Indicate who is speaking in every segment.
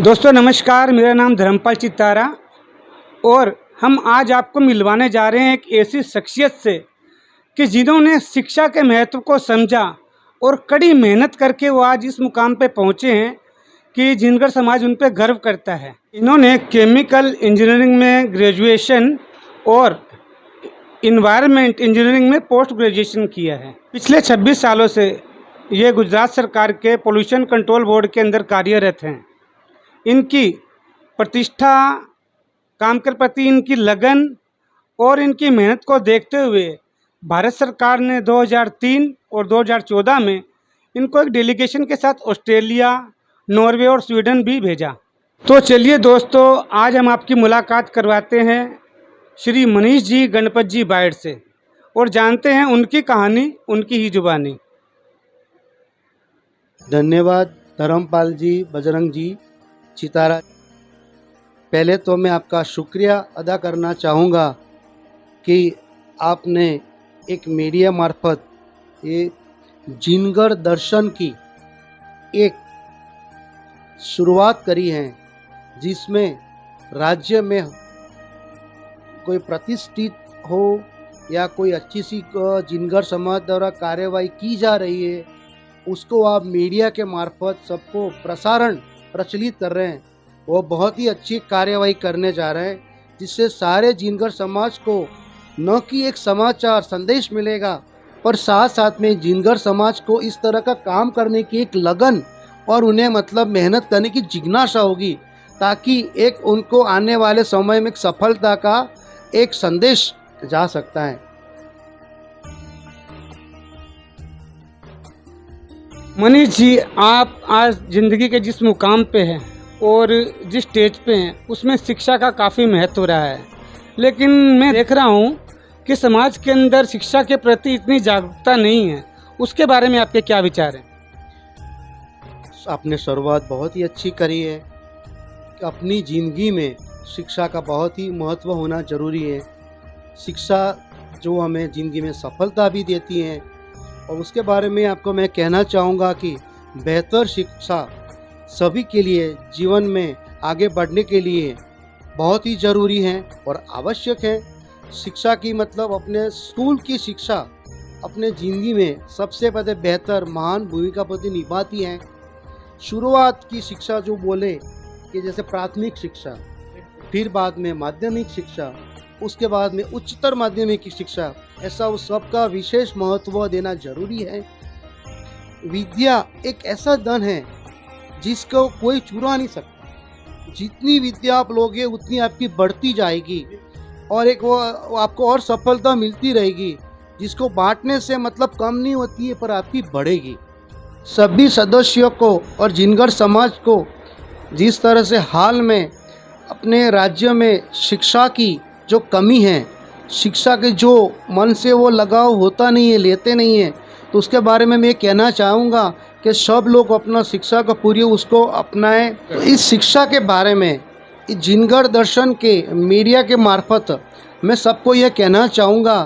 Speaker 1: दोस्तों नमस्कार, मेरा नाम धर्मपाल चित्तारा और हम आज आपको मिलवाने जा रहे हैं एक ऐसी शख्सियत से कि जिन्होंने शिक्षा के महत्व को समझा और कड़ी मेहनत करके वो आज इस मुकाम पे पहुँचे हैं कि जिनकर समाज उन पर गर्व करता है। इन्होंने केमिकल इंजीनियरिंग में ग्रेजुएशन और इन्वायरमेंट इंजीनियरिंग में पोस्ट ग्रेजुएशन किया है। पिछले 26 सालों से ये गुजरात सरकार के पोल्यूशन कंट्रोल बोर्ड के अंदर कार्यरत हैं। इनकी प्रतिष्ठा, काम के प्रति इनकी लगन और इनकी मेहनत को देखते हुए भारत सरकार ने 2003 और 2014 में इनको एक डेलीगेशन के साथ ऑस्ट्रेलिया, नॉर्वे और स्वीडन भी भेजा। तो चलिए दोस्तों, आज हम आपकी मुलाकात करवाते हैं श्री मनीष जी गणपत जी बायड से और जानते हैं उनकी कहानी, उनकी ही जुबानी।
Speaker 2: धन्यवाद धर्मपाल जी, बजरंग जी, चितारा। पहले तो मैं आपका शुक्रिया अदा करना चाहूँगा कि आपने एक मीडिया मार्फत ये जिनगर दर्शन की एक शुरुआत करी है, जिसमें राज्य में कोई प्रतिष्ठित हो या कोई अच्छी सी जिनगर समाज द्वारा कार्यवाही की जा रही है, उसको आप मीडिया के मार्फत सबको प्रचलित कर रहे हैं। वो बहुत ही अच्छी कार्यवाही करने जा रहे हैं, जिससे सारे जिनगर समाज को न कि एक समाचार संदेश मिलेगा, पर साथ साथ में जिनगर समाज को इस तरह का काम करने की एक लगन और उन्हें मेहनत करने की जिज्ञासा होगी, ताकि एक उनको आने वाले समय में एक सफलता का एक संदेश जा सकता है।
Speaker 1: मनीष जी, आप आज ज़िंदगी के जिस मुकाम पे हैं और जिस स्टेज पे हैं उसमें शिक्षा का काफ़ी महत्व रहा है, लेकिन मैं देख रहा हूँ कि समाज के अंदर शिक्षा के प्रति इतनी जागरूकता नहीं है। उसके बारे में आपके क्या विचार हैं?
Speaker 2: आपने शुरुआत बहुत ही अच्छी करी है कि अपनी ज़िंदगी में शिक्षा का बहुत ही महत्व होना ज़रूरी है। शिक्षा जो हमें ज़िंदगी में सफलता भी देती है, और उसके बारे में आपको मैं कहना चाहूँगा कि बेहतर शिक्षा सभी के लिए जीवन में आगे बढ़ने के लिए बहुत ही ज़रूरी है और आवश्यक है। शिक्षा की अपने स्कूल की शिक्षा अपने ज़िंदगी में सबसे पहले बेहतर महान भूमिका निभाती है। शुरुआत की शिक्षा जो बोले कि जैसे प्राथमिक शिक्षा, फिर बाद में माध्यमिक शिक्षा, उसके बाद में उच्चतर माध्यमिक की शिक्षा, ऐसा उस सब का विशेष महत्व देना जरूरी है। विद्या एक ऐसा धन है जिसको कोई चुरा नहीं सकता। जितनी विद्या आप लोगे उतनी आपकी बढ़ती जाएगी और एक वो आपको और सफलता मिलती रहेगी, जिसको बांटने से कम नहीं होती है, पर आपकी बढ़ेगी। सभी सदस्यों को और जिनगर समाज को जिस तरह से हाल में अपने राज्य में शिक्षा की जो कमी है, शिक्षा के जो मन से वो लगाव होता नहीं है, लेते नहीं है, तो उसके बारे में मैं कहना चाहूँगा कि सब लोग अपना शिक्षा का पूरी उसको अपनाएं। तो इस शिक्षा के बारे में इस जिनगर दर्शन के मीडिया के मार्फत मैं सबको यह कहना चाहूँगा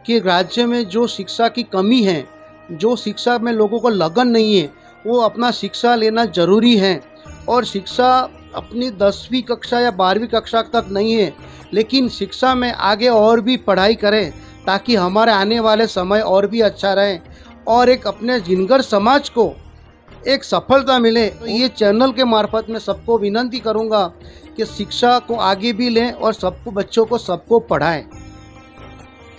Speaker 2: कि राज्य में जो शिक्षा की कमी है, जो शिक्षा में लोगों को लगन नहीं है, वो अपना शिक्षा लेना ज़रूरी है। और शिक्षा अपनी 10वीं कक्षा या 12वीं कक्षा तक नहीं है, लेकिन शिक्षा में आगे और भी पढ़ाई करें, ताकि हमारे आने वाले समय और भी अच्छा रहे और एक अपने जिनगर समाज को एक सफलता मिले। तो ये चैनल के मार्फत मैं सबको विनती करूंगा कि शिक्षा को आगे भी लें और सबको बच्चों को सबको पढ़ाएं,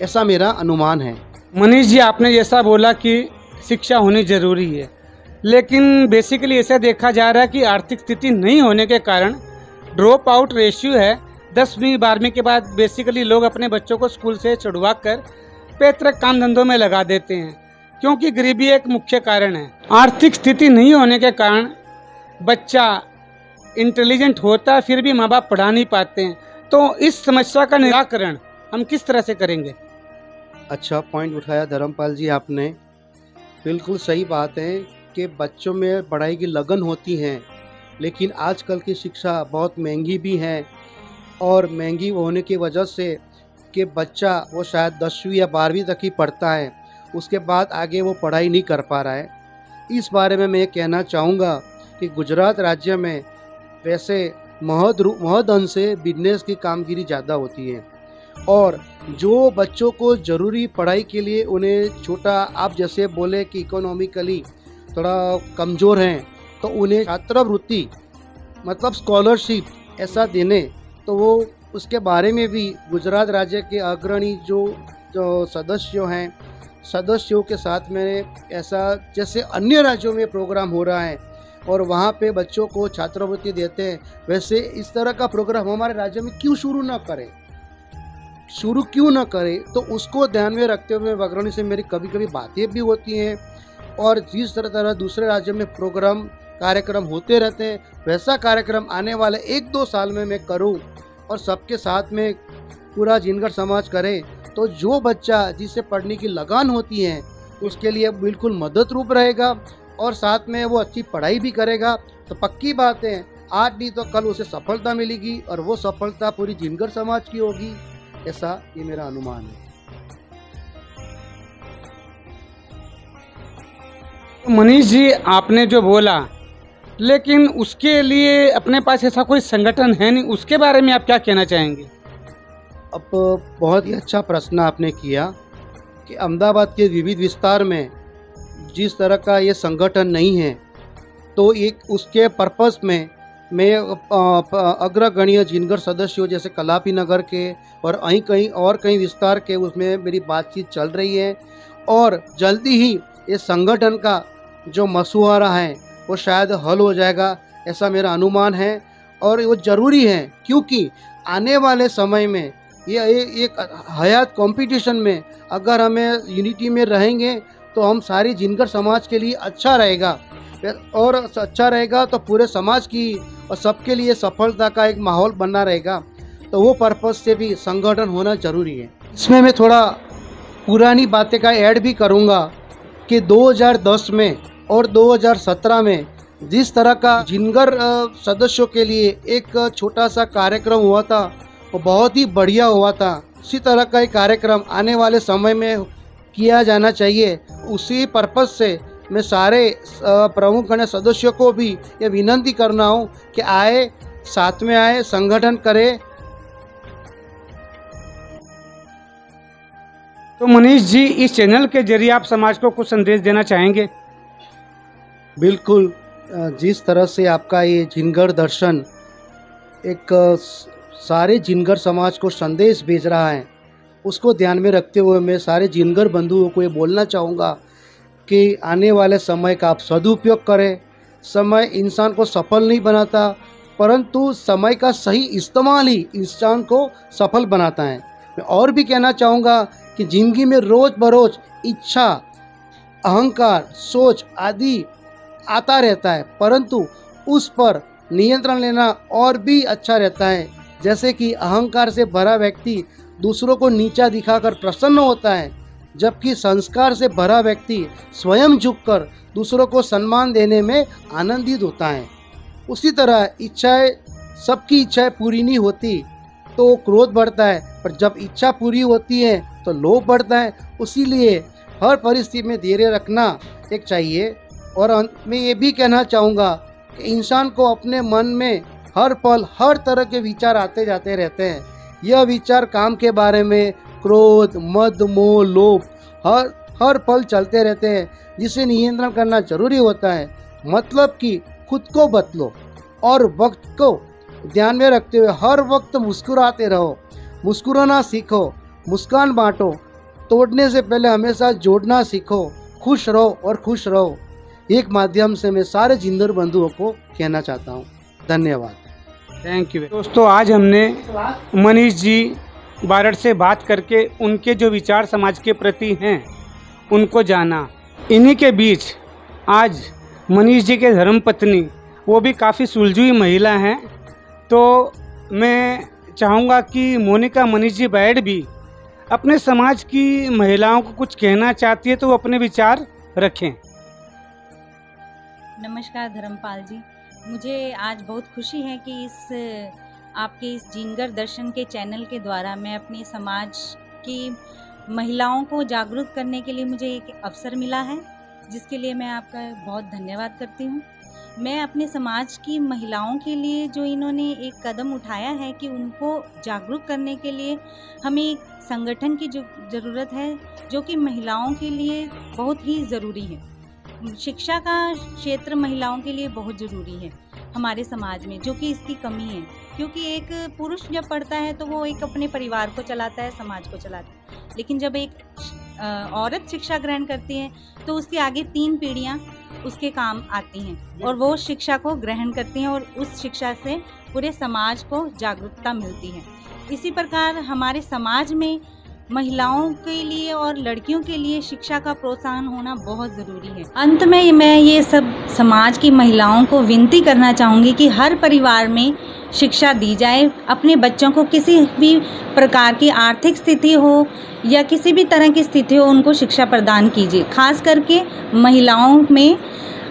Speaker 2: ऐसा मेरा अनुमान है।
Speaker 1: मनीष जी, आपने जैसा बोला कि शिक्षा होनी ज़रूरी है, लेकिन बेसिकली ऐसा देखा जा रहा है कि आर्थिक स्थिति नहीं होने के कारण ड्रॉप आउट रेशियो है। 10वीं 12वीं के बाद बेसिकली लोग अपने बच्चों को स्कूल से छुड़वा कर पैतृक काम धंधों में लगा देते हैं, क्योंकि गरीबी एक मुख्य कारण है। आर्थिक स्थिति नहीं होने के कारण बच्चा इंटेलिजेंट होता है, फिर भी माँ बाप पढ़ा नहीं पाते हैं। तो इस समस्या का निराकरण हम किस तरह से करेंगे?
Speaker 2: अच्छा पॉइंट उठाया धर्मपाल जी आपने। बिल्कुल सही बात है कि बच्चों में पढ़ाई की लगन होती है, लेकिन आजकल की शिक्षा बहुत महंगी भी है, और महंगी होने की वजह से कि बच्चा वो शायद 10वीं या 12वीं तक ही पढ़ता है, उसके बाद आगे वो पढ़ाई नहीं कर पा रहा है। इस बारे में मैं कहना चाहूँगा कि गुजरात राज्य में वैसे महद अंश से बिजनेस की कामगिरी ज़्यादा होती है। और जो बच्चों को ज़रूरी पढ़ाई के लिए उन्हें छोटा, आप जैसे बोले कि इकोनॉमिकली थोड़ा कमज़ोर हैं, तो उन्हें छात्रवृत्ति मतलब स्कॉलरशिप ऐसा देने, तो वो उसके बारे में भी गुजरात राज्य के अग्रणी जो सदस्यों के साथ में ऐसा जैसे अन्य राज्यों में प्रोग्राम हो रहा है और वहाँ पे बच्चों को छात्रवृत्ति देते हैं, वैसे इस तरह का प्रोग्राम हमारे राज्य में शुरू क्यों ना करें। तो उसको ध्यान में रखते हुए अग्रणी से मेरी कभी कभी बातें भी होती हैं और जिस तरह दूसरे राज्यों में कार्यक्रम होते रहते हैं, वैसा कार्यक्रम आने वाले 1-2 साल में मैं करूं और सबके साथ में पूरा जिनगर समाज करे, तो जो बच्चा जिसे पढ़ने की लगान होती है उसके लिए बिल्कुल मदद रूप रहेगा और साथ में वो अच्छी पढ़ाई भी करेगा। तो पक्की बात है, आज नहीं तो कल उसे सफलता मिलेगी और वो सफलता पूरी जिनगर समाज की होगी, ऐसा ये मेरा अनुमान है।
Speaker 1: मनीष जी, आपने जो बोला, लेकिन उसके लिए अपने पास ऐसा कोई संगठन है नहीं, उसके बारे में आप क्या कहना चाहेंगे?
Speaker 2: अब बहुत ही अच्छा प्रश्न आपने किया कि अहमदाबाद के विविध विस्तार में जिस तरह का ये संगठन नहीं है, तो एक उसके पर्पस में मैं अग्रगण्य जिनगर सदस्यों जैसे कलापी नगर के और कई विस्तार के उसमें मेरी बातचीत चल रही है और जल्दी ही ये संगठन का जो मसुआरा है वो शायद हल हो जाएगा, ऐसा मेरा अनुमान है। और वो ज़रूरी है क्योंकि आने वाले समय में ये एक हयात कंपटीशन में अगर हमें यूनिटी में रहेंगे तो हम सारी जिनगर समाज के लिए अच्छा रहेगा और अच्छा रहेगा तो पूरे समाज की और सबके लिए सफलता का एक माहौल बना रहेगा। तो वो पर्पस से भी संगठन होना ज़रूरी है। इसमें मैं थोड़ा पुरानी बातें का ऐड भी करूँगा कि 2010 में और 2017 में जिस तरह का जिनगर सदस्यों के लिए एक छोटा सा कार्यक्रम हुआ था वो बहुत ही बढ़िया हुआ था। उसी तरह का एक कार्यक्रम आने वाले समय में किया जाना चाहिए। उसी पर्पस से मैं सारे प्रमुख गण सदस्यों को भी ये विनंती करना हूँ कि आए, साथ में आए, संगठन करें।
Speaker 1: तो मनीष जी, इस चैनल के जरिए आप समाज को कुछ संदेश देना चाहेंगे?
Speaker 2: बिल्कुल, जिस तरह से आपका ये जिनगर दर्शन एक सारे जिनगर समाज को संदेश भेज रहा है, उसको ध्यान में रखते हुए मैं सारे जिनगर बंधुओं को ये बोलना चाहूँगा कि आने वाले समय का आप सदुपयोग करें। समय इंसान को सफल नहीं बनाता, परंतु समय का सही इस्तेमाल ही इंसान को सफल बनाता है। मैं और भी कहना चाहूँगा कि ज़िंदगी में रोज़ बरोज़ इच्छा, अहंकार, सोच आदि आता रहता है, परंतु उस पर नियंत्रण लेना और भी अच्छा रहता है। जैसे कि अहंकार से भरा व्यक्ति दूसरों को नीचा दिखाकर प्रसन्न होता है, जबकि संस्कार से भरा व्यक्ति स्वयं झुककर दूसरों को सम्मान देने में आनंदित होता है। उसी तरह सबकी इच्छाएं पूरी नहीं होती तो क्रोध बढ़ता है, पर जब इच्छा पूरी होती है तो लोभ बढ़ता है। इसीलिए हर परिस्थिति में धैर्य रखना एक चाहिए। और अंत में ये भी कहना चाहूँगा कि इंसान को अपने मन में हर पल हर तरह के विचार आते जाते रहते हैं। यह विचार काम के बारे में, क्रोध, मद, मोह, लोभ हर पल चलते रहते हैं, जिसे नियंत्रण करना जरूरी होता है। मतलब कि खुद को बदलो और वक्त को ध्यान में रखते हुए हर वक्त मुस्कुराते रहो। मुस्कुराना सीखो, मुस्कान बांटो, तोड़ने से पहले हमेशा जोड़ना सीखो। खुश रहो और खुश रहो। एक माध्यम से मैं सारे जिंदर बंधुओं को कहना चाहता हूँ। धन्यवाद।
Speaker 1: Thank you. दोस्तों, आज हमने मनीष जी बारड़ से बात करके उनके जो विचार समाज के प्रति हैं उनको जाना। इन्हीं के बीच आज मनीष जी के धर्मपत्नी, वो भी काफ़ी सुलझी हुई महिला हैं, तो मैं चाहूँगा कि मोनिका मनीष जी बारड़ भी अपने समाज की महिलाओं को कुछ कहना चाहती है तो वो अपने विचार रखें।
Speaker 3: नमस्कार धर्मपाल जी, मुझे आज बहुत खुशी है कि आपके इस जिनगर दर्शन के चैनल के द्वारा मैं अपने समाज की महिलाओं को जागरूक करने के लिए मुझे एक अवसर मिला है, जिसके लिए मैं आपका बहुत धन्यवाद करती हूँ। मैं अपने समाज की महिलाओं के लिए जो इन्होंने एक कदम उठाया है कि उनको जागरूक करने के लिए हमें एक संगठन की जो ज़रूरत है, जो कि महिलाओं के लिए बहुत ही ज़रूरी है। शिक्षा का क्षेत्र महिलाओं के लिए बहुत ज़रूरी है हमारे समाज में, जो कि इसकी कमी है। क्योंकि एक पुरुष जब पढ़ता है तो वो एक अपने परिवार को चलाता है, समाज को चलाता है, लेकिन जब एक औरत शिक्षा ग्रहण करती है तो उसके आगे 3 पीढ़ियाँ उसके काम आती हैं और वो शिक्षा को ग्रहण करती हैं और उस शिक्षा से पूरे समाज को जागरूकता मिलती है। इसी प्रकार हमारे समाज में महिलाओं के लिए और लड़कियों के लिए शिक्षा का प्रोत्साहन होना बहुत ज़रूरी है। अंत में मैं ये सब समाज की महिलाओं को विनती करना चाहूँगी कि हर परिवार में शिक्षा दी जाए। अपने बच्चों को किसी भी प्रकार की आर्थिक स्थिति हो या किसी भी तरह की स्थिति हो, उनको शिक्षा प्रदान कीजिए। खास करके महिलाओं में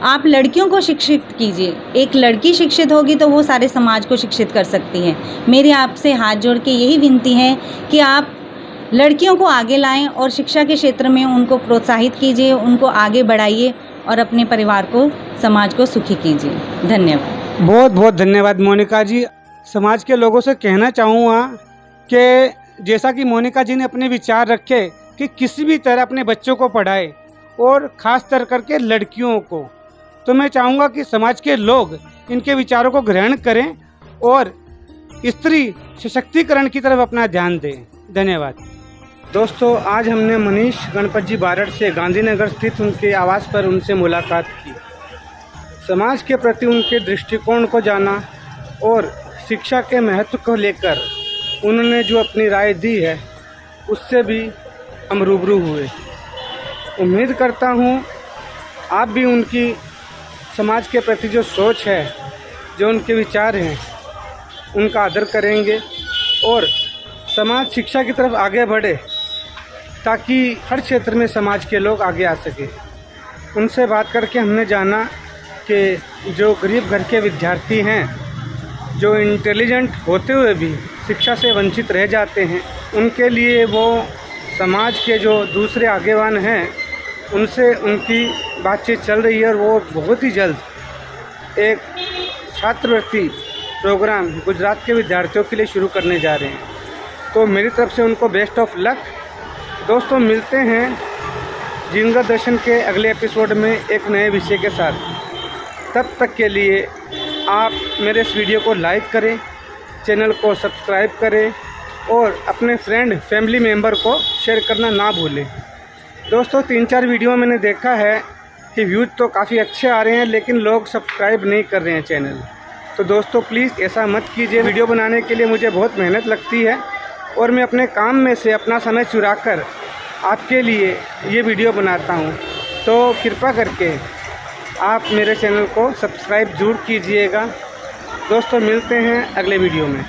Speaker 3: आप लड़कियों को शिक्षित कीजिए। एक लड़की शिक्षित होगी तो वो सारे समाज को शिक्षित कर सकती है। मेरी आपसे हाथ जोड़ के यही विनती है कि आप लड़कियों को आगे लाएं और शिक्षा के क्षेत्र में उनको प्रोत्साहित कीजिए, उनको आगे बढ़ाइए और अपने परिवार को, समाज को सुखी कीजिए। धन्यवाद।
Speaker 1: बहुत बहुत धन्यवाद मोनिका जी। समाज के लोगों से कहना चाहूँगा कि जैसा कि मोनिका जी ने अपने विचार रखे कि किसी भी तरह अपने बच्चों को पढ़ाए और ख़ास कर करके लड़कियों को, तो मैं चाहूँगा कि समाज के लोग इनके विचारों को ग्रहण करें और स्त्री सशक्तिकरण की तरफ अपना ध्यान दें। धन्यवाद। दोस्तों, आज हमने मनीष गणपत जी बारड़ से गांधीनगर स्थित उनके आवास पर उनसे मुलाकात की, समाज के प्रति उनके दृष्टिकोण को जाना और शिक्षा के महत्व को लेकर उन्होंने जो अपनी राय दी है उससे भी हम रूबरू हुए। उम्मीद करता हूँ आप भी उनकी समाज के प्रति जो सोच है, जो उनके विचार हैं, उनका आदर करेंगे और समाज शिक्षा की तरफ आगे बढ़े ताकि हर क्षेत्र में समाज के लोग आगे आ सके। उनसे बात करके हमने जाना कि जो गरीब घर के विद्यार्थी हैं, जो इंटेलिजेंट होते हुए भी शिक्षा से वंचित रह जाते हैं, उनके लिए वो समाज के जो दूसरे आगेवान हैं उनसे उनकी बातचीत चल रही है और वो बहुत ही जल्द एक छात्रवृत्ति प्रोग्राम गुजरात के विद्यार्थियों के लिए शुरू करने जा रहे हैं। तो मेरी तरफ से उनको बेस्ट ऑफ लक। दोस्तों, मिलते हैं जिनगर दर्शन के अगले एपिसोड में एक नए विषय के साथ। तब तक के लिए आप मेरे इस वीडियो को लाइक करें, चैनल को सब्सक्राइब करें और अपने फ्रेंड फैमिली मेम्बर को शेयर करना ना भूलें। दोस्तों, 3-4 वीडियो मैंने देखा है कि व्यूज़ तो काफ़ी अच्छे आ रहे हैं लेकिन लोग सब्सक्राइब नहीं कर रहे हैं चैनल। तो दोस्तों, प्लीज़ ऐसा मत कीजिए। वीडियो बनाने के लिए मुझे बहुत मेहनत लगती है और मैं अपने काम में से अपना समय चुराकर आपके लिए ये वीडियो बनाता हूँ। तो कृपा करके आप मेरे चैनल को सब्सक्राइब ज़रूर कीजिएगा। दोस्तों, मिलते हैं अगले वीडियो में।